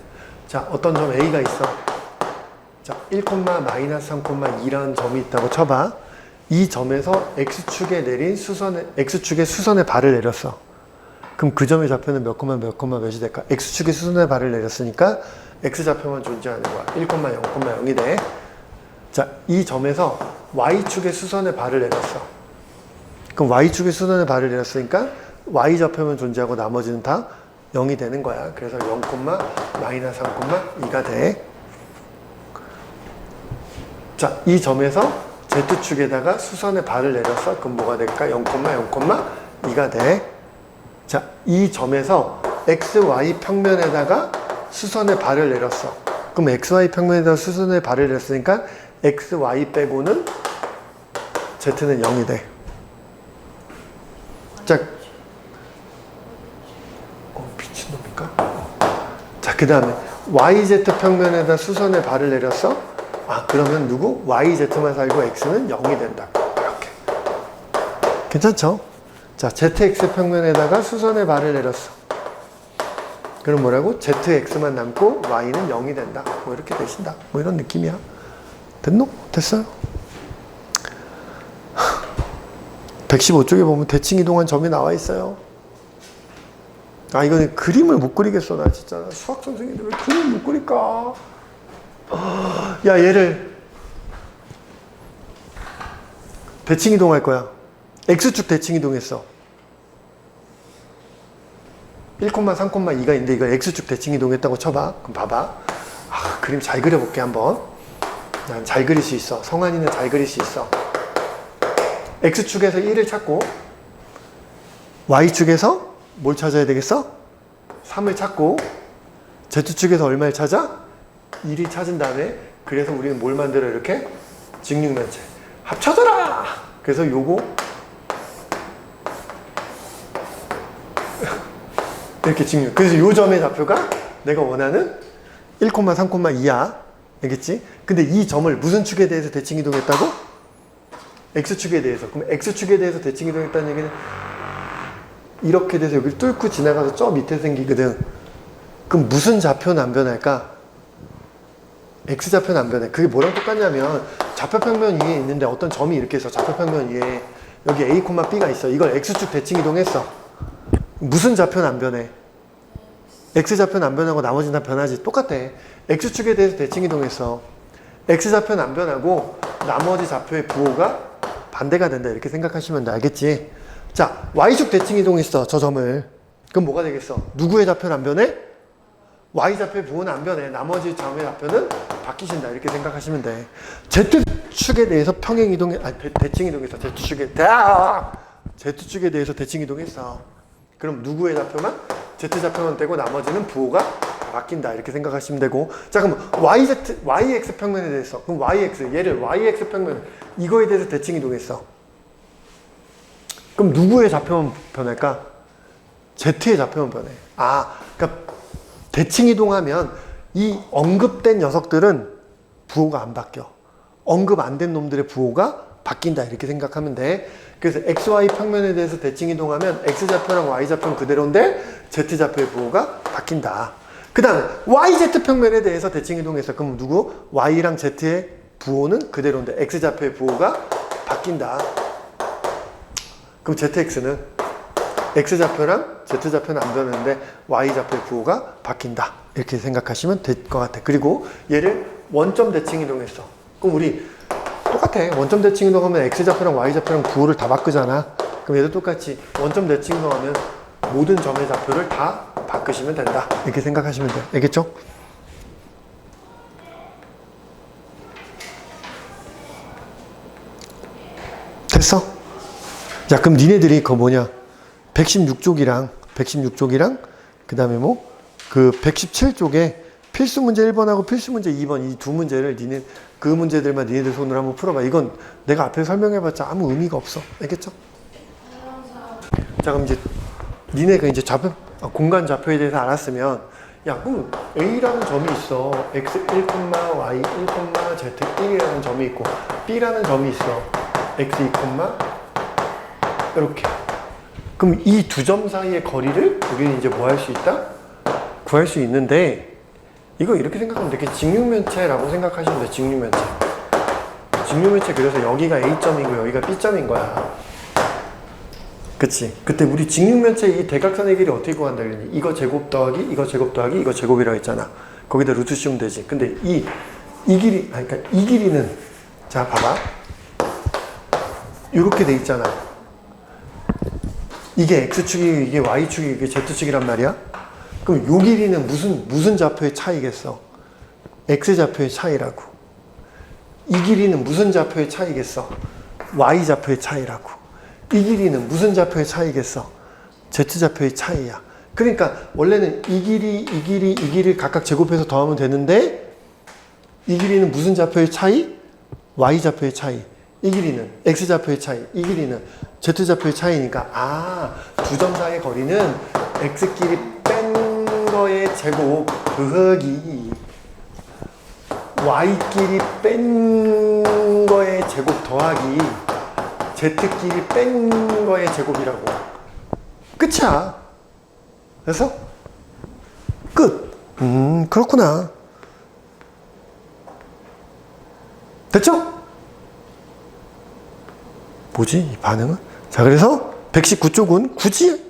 자, 어떤 점 A가 있어. 자, 1,-3,2라는 점이 있다고 쳐봐. 이 점에서 X축에 내린 X축의 수선의 발을 내렸어. 그럼 그 점의 좌표는 몇이 될까? X축의 수선의 발을 내렸으니까 X좌표만 존재하는 거야. 1,0,0이 돼. 자, 이 점에서 Y축의 수선의 발을 내렸어. 그럼 Y축의 수선의 발을 내렸으니까 Y좌표만 존재하고 나머지는 다 0이 되는 거야. 그래서 0,-3,2가 돼. 자, 이 점에서 Z축에다가 수선의 발을 내렸어. 그럼 뭐가 될까? 0,2가 돼. 자, 이 점에서 XY 평면에다가 수선의 발을 내렸어. 그럼 XY 평면에다가 수선의 발을 내렸으니까 XY 빼고는 Z는 0이 돼. 자, 미친놈일까? 자, 그 다음에 YZ 평면에다 수선의 발을 내렸어? 아, 그러면 누구? YZ만 살고 X는 0이 된다. 이렇게. 괜찮죠? 자, ZX 평면에다가 수선의 발을 내렸어. 그럼 뭐라고? ZX만 남고 Y는 0이 된다. 뭐 이렇게 되신다. 뭐 이런 느낌이야. 됐노? 됐어요? 115쪽에 보면 대칭 이동한 점이 나와 있어요. 아, 이거는 그림을 못 그리겠어. 나 진짜 수학 선생님인데 왜 그림을 못 그릴까? 야, 얘를 대칭 이동할 거야. X축 대칭 이동했어. 1,3,2가 있는데 이걸 X축 대칭 이동했다고 쳐봐. 그럼 봐봐. 아, 그림 잘 그려볼게 한번. 난 잘 그릴 수 있어. 성환이는 잘 그릴 수 있어. X축에서 1을 찾고 Y축에서 뭘 찾아야 되겠어? 3을 찾고 Z축에서 얼마를 찾아? 1이 찾은 다음에 그래서 우리는 뭘 만들어? 이렇게 직육면체 합쳐져라! 그래서 요거 이렇게 직육. 그래서 요 점의 좌표가 내가 원하는 1,3,2야. 알겠지? 근데 이 점을 무슨 축에 대해서 대칭 이동했다고? X축에 대해서. 그럼 X축에 대해서 대칭 이동했다는 얘기는 이렇게 돼서 여기를 뚫고 지나가서 저 밑에 생기거든. 그럼 무슨 좌표는 안 변할까? X좌표는 안 변해. 그게 뭐랑 똑같냐면 좌표평면 위에 있는데 어떤 점이 이렇게 있어. 좌표평면 위에 여기 A, B가 있어. 이걸 X축 대칭 이동했어. 무슨 좌표는 안 변해? X좌표는 안 변하고 나머지는 다 변하지. 똑같아. X축에 대해서 대칭 이동했어. X좌표는 안 변하고 나머지 좌표의 부호가 반대가 된다. 이렇게 생각하시면 돼. 알겠지? 자, Y축 대칭 이동했어. 저 점을. 그럼 뭐가 되겠어? 누구의 좌표는 안 변해? Y좌표의 부호는 안 변해. 나머지 점의 좌표는 바뀌신다. 이렇게 생각하시면 돼. Z축에 대해서 평행 이동해, 대칭 이동했어. Z축에 대해서 대칭 이동했어. 그럼 누구의 좌표만? Z좌표만 되고 나머지는 부호가 바뀐다. 이렇게 생각하시면 되고. 자, 그럼 YX 평면에 대해서. 그럼 얘를 YX 평면, 이거에 대해서 대칭 이동했어. 그럼 누구의 좌표만 변할까? Z의 좌표만 변해. 그러니까 대칭 이동하면 이 언급된 녀석들은 부호가 안 바뀌어. 언급 안 된 놈들의 부호가 바뀐다. 이렇게 생각하면 돼. 그래서 XY 평면에 대해서 대칭 이동하면 X좌표랑 Y좌표는 그대로인데 Z좌표의 부호가 바뀐다. 그 다음에 YZ 평면에 대해서 대칭 이동해서 그럼 누구? Y랑 Z의 부호는 그대로인데 X좌표의 부호가 바뀐다. 그럼 ZX는 X좌표랑 Z좌표는 안 변하는데 Y좌표의 부호가 바뀐다. 이렇게 생각하시면 될 것 같아. 그리고 얘를 원점 대칭 이동했어. 그럼 우리 똑같아. 원점 대칭 이동하면 X좌표랑 Y좌표랑 부호를 다 바꾸잖아. 그럼 얘도 똑같이 원점 대칭 이동하면 모든 점의 좌표를 다 바꾸시면 된다. 이렇게 생각하시면 돼요. 알겠죠? 됐어? 자, 그럼 니네들이 그거 뭐냐? 116쪽이랑 그 다음에 그 117쪽에 필수 문제 1번하고 필수 문제 2번 이 두 문제를 그 문제들만 니네들 손으로 한번 풀어봐. 이건 내가 앞에서 설명해봤자 아무 의미가 없어. 알겠죠? 자, 그럼 이제 니네가 이제 공간 좌표에 대해서 알았으면 야, 그럼 A라는 점이 있어. X1, Y1, Z1이라는 점이 있고 B라는 점이 있어. X2, 이렇게. 그럼 이 두 점 사이의 거리를 우리는 이제 뭐 할 수 있다? 구할 수 있는데 이거 이렇게 생각하면 돼. 직육면체라고 생각하시면 돼. 직육면체. 직육면체 그래서 여기가 A점이고 여기가 B점인 거야. 그치? 그때 우리 직육면체 이 대각선의 길이 어떻게 구한다 그랬니? 이거 제곱 더하기 이거 제곱 더하기 이거 제곱이라고 했잖아. 거기다 루트 씌우면 되지. 근데 이 길이는 자 봐봐. 이렇게 돼 있잖아. 이게 X축이 이게 Y축이 이게 Z축이란 말이야. 그럼 요 길이는 무슨 좌표의 차이겠어? X좌표의 차이라고. 이 길이는 무슨 좌표의 차이겠어? Y좌표의 차이라고. 이 길이는 무슨 좌표의 차이겠어? Z좌표의 차이야. 그러니까 원래는 이 길이를 각각 제곱해서 더하면 되는데 이 길이는 무슨 좌표의 차이? Y좌표의 차이. 이 길이는 X좌표의 차이. 이 길이는 Z좌표의 차이니까 두 점 사이의 거리는 X끼리 뺀 거의 제곱 더하기 Y끼리 뺀 거의 제곱 더하기 Z끼리 뺀 거의 제곱이라고. 끝이야. 그래서 끝. 그렇구나. 됐죠? 뭐지? 이 반응은? 자, 그래서 119쪽은 굳이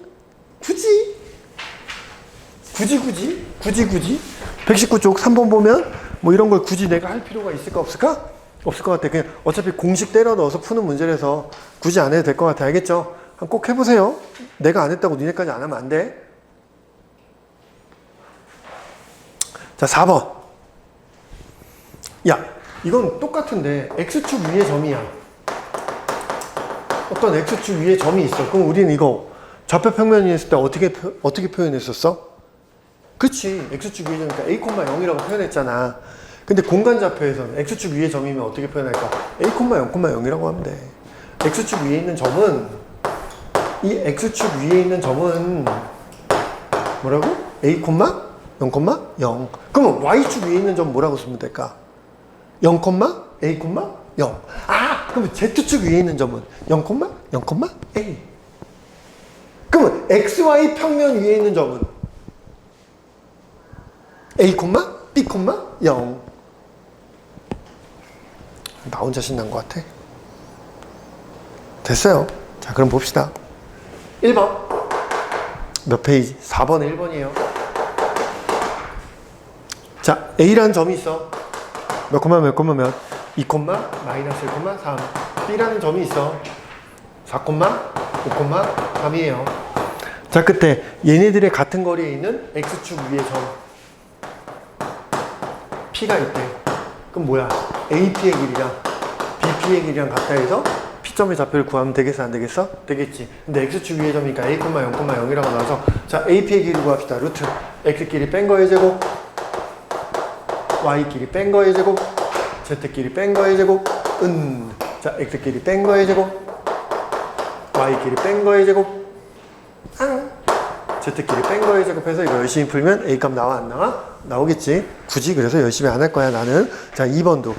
119쪽 3번 보면 뭐 이런 걸 굳이 내가 할 필요가 있을까 없을까? 없을 것 같아. 그냥 어차피 공식 때려 넣어서 푸는 문제라서 굳이 안 해도 될 것 같아. 알겠죠? 꼭 해보세요. 내가 안 했다고 니네까지 안 하면 안 돼. 자, 4번. 야, 이건 똑같은데 X축 위에 점이야. 어떤 X축 위에 점이 있어. 그럼 우리는 이거 좌표 평면이 했을 때 어떻게 표현했었어? 그치. X축 위에 점이니까 A, 0이라고 표현했잖아. 근데 공간 좌표에서는 X축 위에 점이면 어떻게 표현할까? A, 0,0이라고 하면 돼. X축 위에 있는 점은 이 X축 위에 있는 점은 뭐라고? A, 0,0. 그러면 Y축 위에 있는 점 뭐라고 쓰면 될까? 0, A, 0. 그러면 Z축 위에 있는 점은 0,0,A. 그러면 XY 평면 위에 있는 점은 A, B, 0. 나 혼자 신난 것 같아. 됐어요. 자, 그럼 봅시다. 1번. 몇 페이지? 4번에 1번이에요. 자, A라는 점이 있어. 몇, 2, 마이너스 1,3. B라는 점이 있어. 4, 5,3이에요. 자, 끝에 얘네들의 같은 거리에 있는 X축 위에 점 P가 있대. 그럼 뭐야? AP의 길이랑 BP의 길이랑 같다 해서 P점의 좌표를 구하면 되겠어, 안 되겠어? 되겠지. 근데 X축 위의 점이니까 A, 0,0이라고 나와서 자, AP의 길이 구합시다. 루트 X끼리 뺀 거의 제곱, Y끼리 뺀 거의 제곱, Z끼리 뺀 거의 제곱, 자, X끼리 뺀 거의 제곱, Y끼리 뺀 거의 제곱, Z끼리 뺀 거의 제곱해서 이거 열심히 풀면 A 값 나와, 안 나와? 나오겠지. 굳이 그래서 열심히 안 할 거야, 나는. 자, 2번도.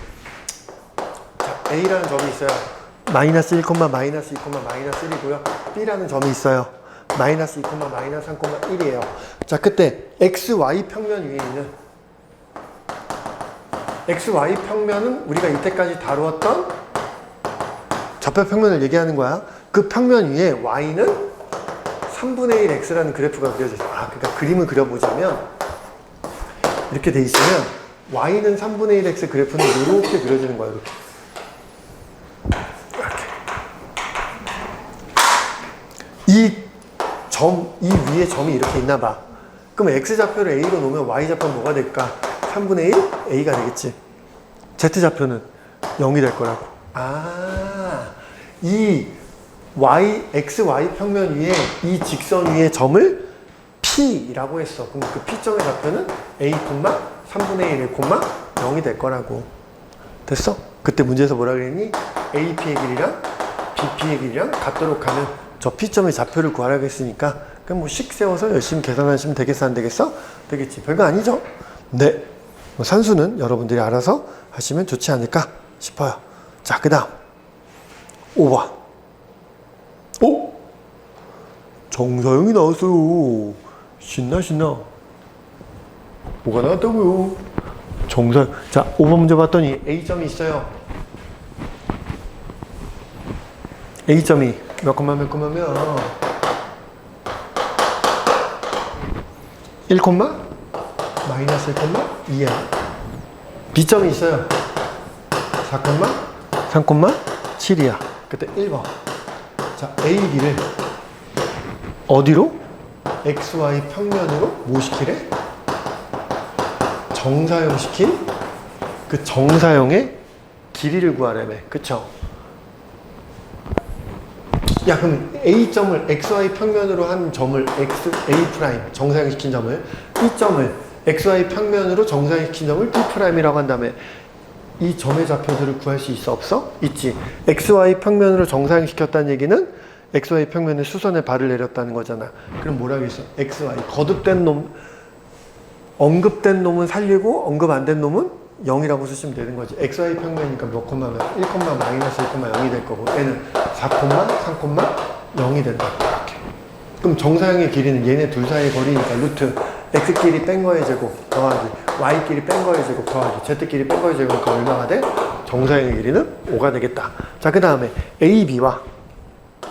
자, A라는 점이 있어요. 마이너스 1, 마이너스 2, 마이너스 1이고요. B라는 점이 있어요. 마이너스 2, 마이너스 3,1이에요. 자, 그때 XY 평면 위에 있는 XY 평면은 우리가 이때까지 다루었던 좌표 평면을 얘기하는 거야. 그 평면 위에 Y는 3분의 1 X라는 그래프가 그려져 있어. 그러니까 그림을 그려보자면 이렇게 돼 있으면 Y는 3분의 1 X 그래프는 이렇게 그려지는 거야. 이렇게. 이 위에 점이 이렇게 있나 봐. 그럼 X좌표를 A로 놓으면 Y좌표는 뭐가 될까? 3분의 1 A가 되겠지. Z좌표는 0이 될 거라고. 이 XY 평면 위에 이 직선 위에 점을 P라고 했어. 그럼 그 P점의 좌표는 A, 3분의 1, 0이 될 거라고. 됐어? 그때 문제에서 뭐라 그랬니? AP의 길이랑 BP의 길이랑 같도록 하는 저 P점의 좌표를 구하라고 했으니까 그럼 뭐 식 세워서 열심히 계산하시면 되겠어, 안 되겠어? 되겠지. 별거 아니죠? 네. 산수는 여러분들이 알아서 하시면 좋지 않을까 싶어요. 자, 그 다음 5번. 정사형이 나왔어요. 신나. 뭐가 나왔다고요? 정사형. 자, 5번 문제 봤더니 A점이 있어요. A점이 몇, 마이너스 1,2야. B점이 있어요. 4, 3,7이야. 그때 1번. 자, A, B를 어디로? XY 평면으로 뭐 시키래? 정사형 시킨 그 정사형의 길이를 구하라며. 그쵸? 야, 그럼 A점을 XY 평면으로 한 점을 A' 정사형 시킨 점을 B점을 XY 평면으로 정사형 시킨 점을 B'이라고 한 다음에 이 점의 좌표들을 구할 수 있어, 없어? 있지. XY 평면으로 정사형 시켰다는 얘기는 XY 평면에 수선에 발을 내렸다는 거잖아. 그럼 뭐라고 했어? XY 거듭된 놈, 언급된 놈은 살리고 언급 안 된 놈은 0이라고 쓰시면 되는 거지. XY 평면이니까 몇 콤마면 1, 마이너스 1,0이 될 거고 얘는 4, 3,0이 된다. 이렇게. 그럼 정사형의 길이는 얘네 둘 사이의 거리니까 루트 X끼리 뺀 거의 제곱 더하기 Y끼리 뺀 거의 제곱 더하기 Z끼리 뺀 거의 제곱이니까 얼마가 돼? 정사형의 길이는 5가 되겠다. 자, 그 다음에 AB와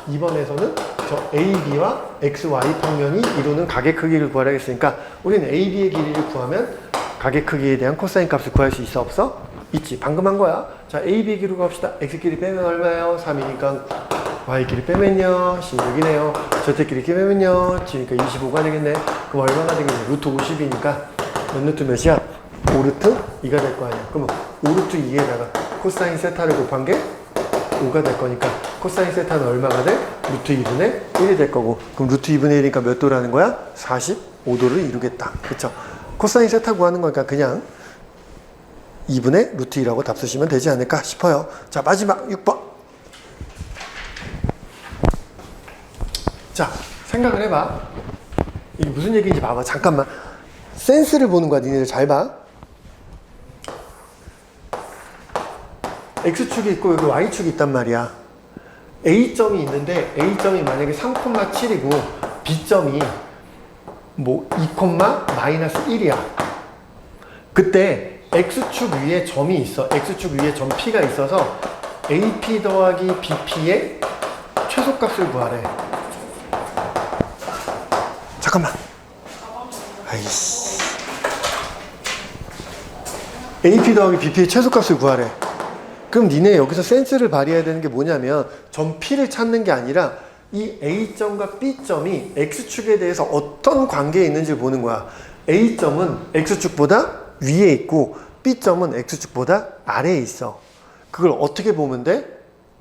2번에서는 저 AB와 XY 평면이 이루는 가계 크기를 구하라겠으니까 우리는 AB의 길이를 구하면 가계 크기에 대한 코사인 값을 구할 수 있어, 없어? 있지. 방금 한 거야. 자, AB 길이로 갑시다. X끼리 빼면 얼마예요? 3이니까 Y끼리 빼면요 16이네요. Z끼리 빼면요 G니까 25가 되겠네. 그럼 얼마나 되겠네? 루트 50이니까 몇 루트 몇이야? 5루트 2가 될 거 아니야. 그러면 5루트 2에다가 코사인 세타를 곱한 게 5가 될 거니까 코사인 세타는 얼마가 돼? 루트 2분의 1이 될 거고 그럼 루트 2분의 1이니까 몇 도라는 거야? 45도를 이루겠다. 그쵸? 코사인 세타 구하는 거니까 그냥 2분의 루트 2라고 답 쓰시면 되지 않을까 싶어요. 자, 마지막 6번. 자, 생각을 해봐. 이게 무슨 얘기인지 봐봐. 잠깐만. 센스를 보는 거야. 니네들 잘 봐. X축이 있고 여기 Y축이 있단 말이야. A점이 있는데 A점이 만약에 3,7이고 B점이 뭐 2,-1이야. 그때 X축 위에 점이 있어. X축 위에 점 P가 있어서 AP 더하기 BP의 최소값을 구하래. 잠깐만. 아이씨. AP 더하기 BP의 최소값을 구하래. 그럼 니네 여기서 센스를 발휘해야 되는 게 뭐냐면 점 P를 찾는 게 아니라 이 A점과 B점이 X축에 대해서 어떤 관계에 있는지를 보는 거야. A점은 X축보다 위에 있고 B점은 X축보다 아래에 있어. 그걸 어떻게 보면 돼?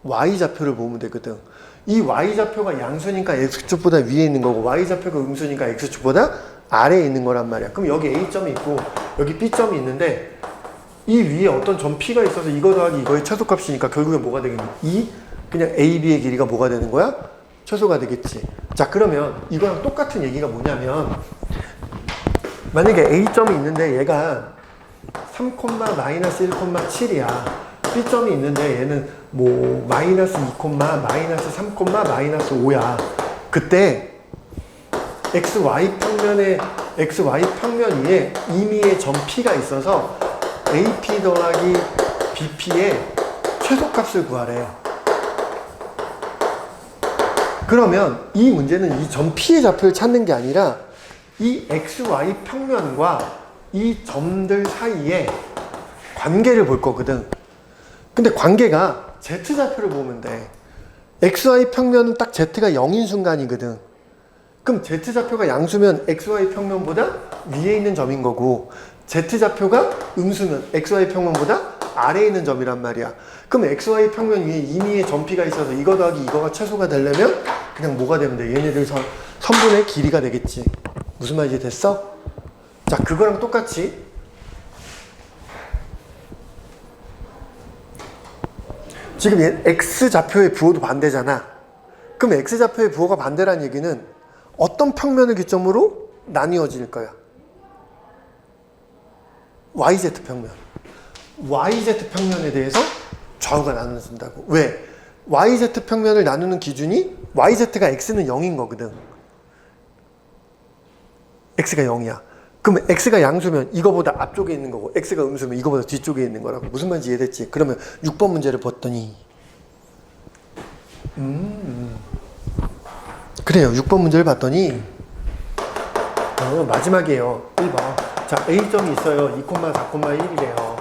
Y좌표를 보면 되거든. 이 Y좌표가 양수니까 X축보다 위에 있는 거고 Y좌표가 음수니까 X축보다 아래에 있는 거란 말이야. 그럼 여기 A점이 있고 여기 B점이 있는데 이 위에 어떤 점 P가 있어서 이거 더하기 이거의 최소값이니까 결국에 뭐가 되겠니? 그냥 A, B의 길이가 뭐가 되는 거야? 최소가 되겠지. 자, 그러면 이거랑 똑같은 얘기가 뭐냐면 만약에 A점이 있는데 얘가 3,-1,7이야. B점이 있는데 얘는 뭐 -2, -3, -5야. 그때 XY 평면 위에 임의의 점 P가 있어서 AP 더하기 BP의 최소값을 구하래. 그러면 이 문제는 이 점 P의 좌표를 찾는 게 아니라 이 XY 평면과 이 점들 사이에 관계를 볼 거거든. 근데 관계가 Z좌표를 보면 돼. XY 평면은 딱 Z가 0인 순간이거든. 그럼 Z좌표가 양수면 XY 평면보다 위에 있는 점인 거고 Z좌표가 음수면 XY 평면보다 아래에 있는 점이란 말이야. 그럼 XY 평면 위에 임의의 점 P가 있어서 이거 더하기 이거가 최소가 되려면 그냥 뭐가 되면 돼? 얘네들 선분의 길이가 되겠지. 무슨 말인지 됐어? 자, 그거랑 똑같이 지금 얘 X좌표의 부호도 반대잖아. 그럼 X좌표의 부호가 반대란 얘기는 어떤 평면을 기점으로 나뉘어질 거야? YZ 평면. YZ 평면에 대해서 좌우가 나눠진다고. 왜? YZ 평면을 나누는 기준이 YZ가 X는 0인 거거든. X가 0이야. 그러면 X가 양수면 이거보다 앞쪽에 있는 거고 X가 음수면 이거보다 뒤쪽에 있는 거라고. 무슨 말인지 이해됐지? 그러면 6번 문제를 봤더니 그래요. 6번 문제를 봤더니 마지막이에요. 1번. 자, A점이 있어요. 2,4,1이래요.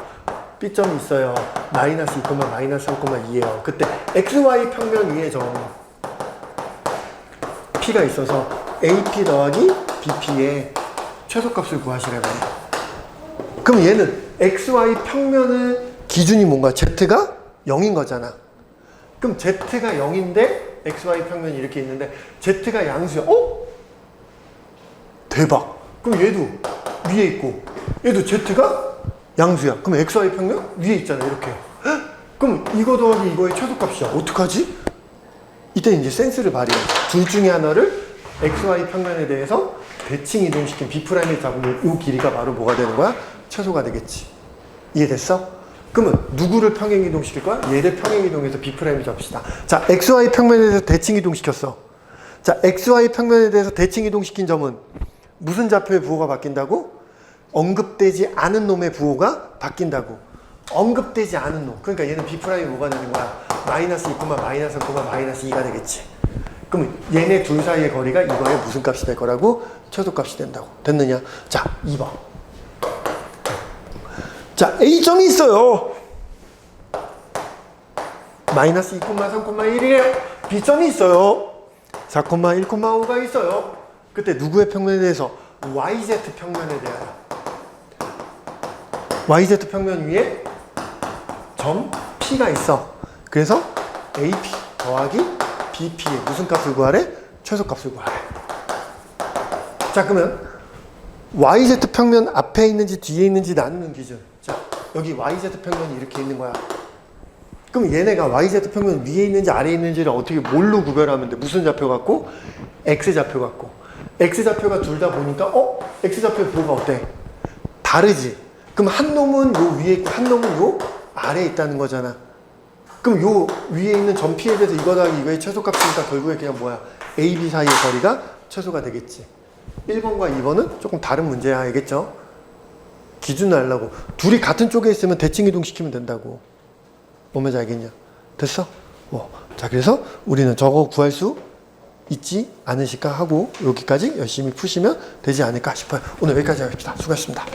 B점이 있어요. -2, -3,2예요. 그때 XY 평면 위에 점 P가 있어서 AP 더하기 BP의 최소값을 구하시라고 해요. 그럼 얘는 XY 평면의 기준이 뭔가? Z가 0인 거잖아. 그럼 Z가 0인데 XY 평면이 이렇게 있는데 Z가 양수야. 대박. 그럼 얘도 위에 있고 얘도 Z가 양수야. 그럼 XY 평면 위에 있잖아. 이렇게. 그럼 이거 더하기 이거의 최소값이야. 어떡하지? 이때 이제 센스를 발휘해. 둘 중에 하나를 XY 평면에 대해서 대칭 이동시킨 B'을 잡으면 이 길이가 바로 뭐가 되는 거야? 최소가 되겠지. 이해됐어? 그러면 누구를 평행 이동시킬 거야? 얘를 평행 이동해서 B'을 잡읍시다. 자, XY 평면에 대해서 대칭 이동시켰어. 자, XY 평면에 대해서 대칭 이동시킨 점은 무슨 좌표의 부호가 바뀐다고? 언급되지 않은 놈의 부호가 바뀐다고. 언급되지 않은 놈. 그러니까 얘는 B'이 뭐가 되는 거야? -2, -3, -2가 되겠지. 그럼 얘네 둘 사이의 거리가 이거의 무슨 값이 될 거라고? 최소값이 된다고. 됐느냐? 자, 2번. 자, A점이 있어요. -2,3,1이래요. B점이 있어요. 4,1,5가 있어요. 그때 누구의 평면에 대해서? YZ 평면에 대하여. YZ 평면 위에 점 P가 있어. 그래서 AP 더하기 BP의 무슨 값을 구하래? 최소값을 구하래. 자, 그러면 YZ 평면 앞에 있는지 뒤에 있는지 나누는 기준. 자, 여기 YZ 평면이 이렇게 있는 거야. 그럼 얘네가 YZ 평면 위에 있는지 아래에 있는지를 어떻게 뭘로 구별하면 돼? 무슨 좌표 갖고? X좌표 갖고. X좌표가 둘 다 보니까 X좌표의 부호가 어때? 다르지? 그럼 한 놈은 요 위에 있고 한 놈은 요 아래에 있다는 거잖아. 그럼 요 위에 있는 점 P에 대해서 이거 더하기 이거의 최소값이니까 결국에 그냥 뭐야? A, B 사이의 거리가 최소가 되겠지. 1번과 2번은 조금 다른 문제야, 알겠죠? 기준을 알라고. 둘이 같은 쪽에 있으면 대칭 이동시키면 된다고. 뭔 말인지 알겠냐? 됐어? 자, 그래서 우리는 저거 구할 수 있지 않으실까 하고 여기까지 열심히 푸시면 되지 않을까 싶어요. 오늘 여기까지 하겠습니다. 수고하셨습니다.